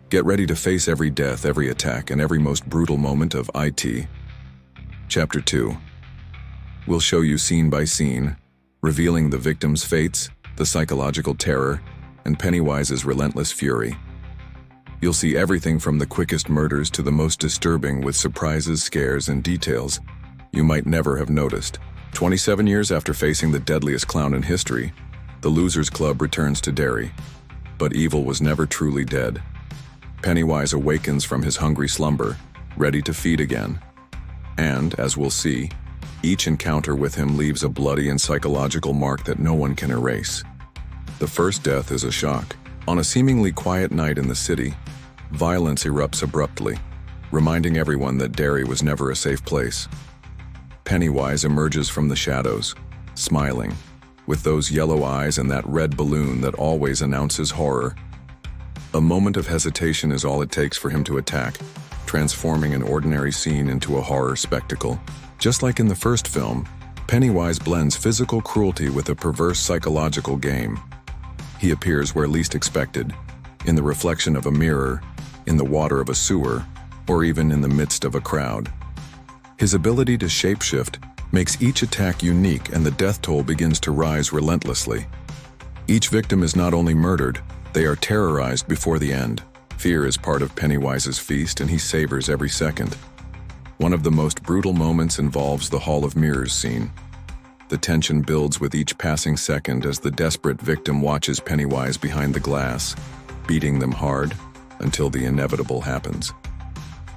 Get ready to face every death, every attack, and every most brutal moment of IT. Chapter 2. We'll show you scene by scene, revealing the victims' fates, the psychological terror, and Pennywise's relentless fury. You'll see everything from the quickest murders to the most disturbing, with surprises, scares, and details you might never have noticed. 27 years after facing the deadliest clown in history, the Losers Club returns to Derry. But evil was never truly dead. Pennywise awakens from his hungry slumber, ready to feed again. And, as we'll see, each encounter with him leaves a bloody and psychological mark that no one can erase. The first death is a shock. On a seemingly quiet night in the city, violence erupts abruptly, reminding everyone that Derry was never a safe place. Pennywise emerges from the shadows, smiling, with those yellow eyes and that red balloon that always announces horror. A moment of hesitation is all it takes for him to attack, transforming an ordinary scene into a horror spectacle. Just like in the first film, Pennywise blends physical cruelty with a perverse psychological game. He appears where least expected, in the reflection of a mirror, in the water of a sewer, or even in the midst of a crowd. His ability to shapeshift makes each attack unique, and the death toll begins to rise relentlessly. Each victim is not only murdered, they are terrorized before the end. Fear is part of Pennywise's feast, and he savors every second. One of the most brutal moments involves the Hall of Mirrors scene. The tension builds with each passing second as the desperate victim watches Pennywise behind the glass, beating them hard until the inevitable happens.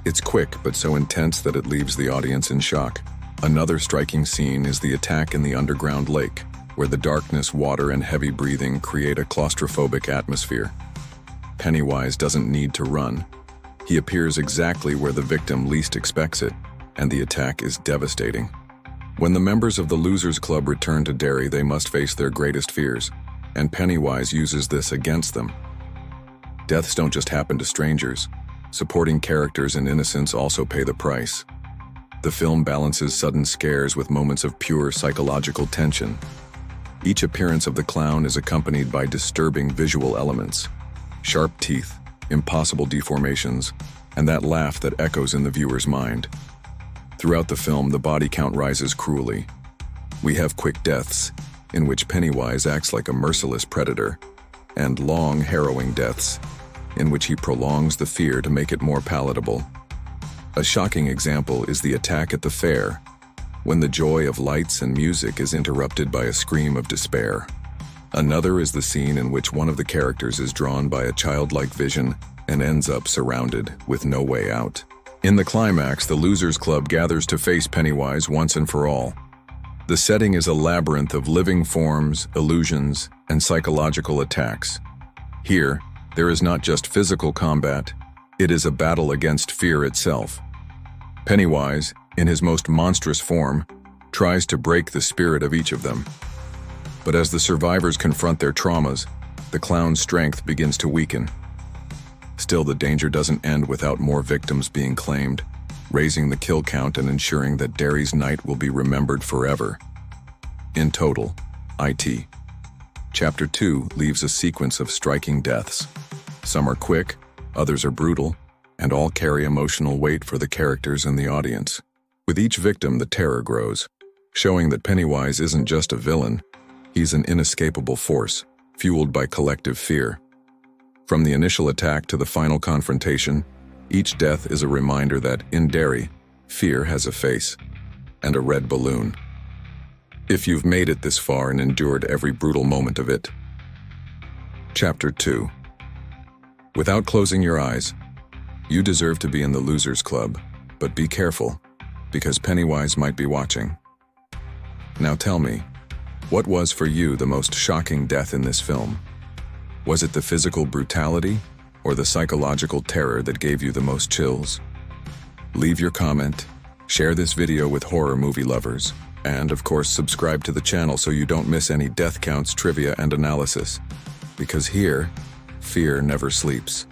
It's quick, but so intense that it leaves the audience in shock. Another striking scene is the attack in the underground lake, where the darkness, water, and heavy breathing create a claustrophobic atmosphere. Pennywise doesn't need to run. He appears exactly where the victim least expects it, and the attack is devastating. When the members of the Losers Club return to Derry, they must face their greatest fears, and Pennywise uses this against them. Deaths don't just happen to strangers. Supporting characters and innocents also pay the price. The film balances sudden scares with moments of pure psychological tension. Each appearance of the clown is accompanied by disturbing visual elements: sharp teeth, impossible deformations, and that laugh that echoes in the viewer's mind. Throughout the film, the body count rises cruelly. We have quick deaths, in which Pennywise acts like a merciless predator, and long, harrowing deaths, in which he prolongs the fear to make it more palatable. A shocking example is the attack at the fair, when the joy of lights and music is interrupted by a scream of despair. Another is the scene in which one of the characters is drawn by a childlike vision and ends up surrounded with no way out. In the climax, the Losers Club gathers to face Pennywise once and for all. The setting is a labyrinth of living forms, illusions, and psychological attacks. Here, there is not just physical combat, it is a battle against fear itself. Pennywise, in his most monstrous form, tries to break the spirit of each of them. But as the survivors confront their traumas, the clown's strength begins to weaken. Still, the danger doesn't end without more victims being claimed, raising the kill count and ensuring that Derry's night will be remembered forever. In total, IT. Chapter 2 leaves a sequence of striking deaths. Some are quick, others are brutal, and all carry emotional weight for the characters and the audience. With each victim, the terror grows, showing that Pennywise isn't just a villain, he's an inescapable force, fueled by collective fear. From the initial attack to the final confrontation, each death is a reminder that, in Derry, fear has a face and a red balloon. If you've made it this far and endured every brutal moment of it. Chapter 2. Without closing your eyes, you deserve to be in the Losers Club, but be careful, because Pennywise might be watching. Now tell me, what was for you the most shocking death in this film? Was it the physical brutality or the psychological terror that gave you the most chills? Leave your comment, share this video with horror movie lovers, and of course subscribe to the channel so you don't miss any death counts, trivia, and analysis. Because here, fear never sleeps.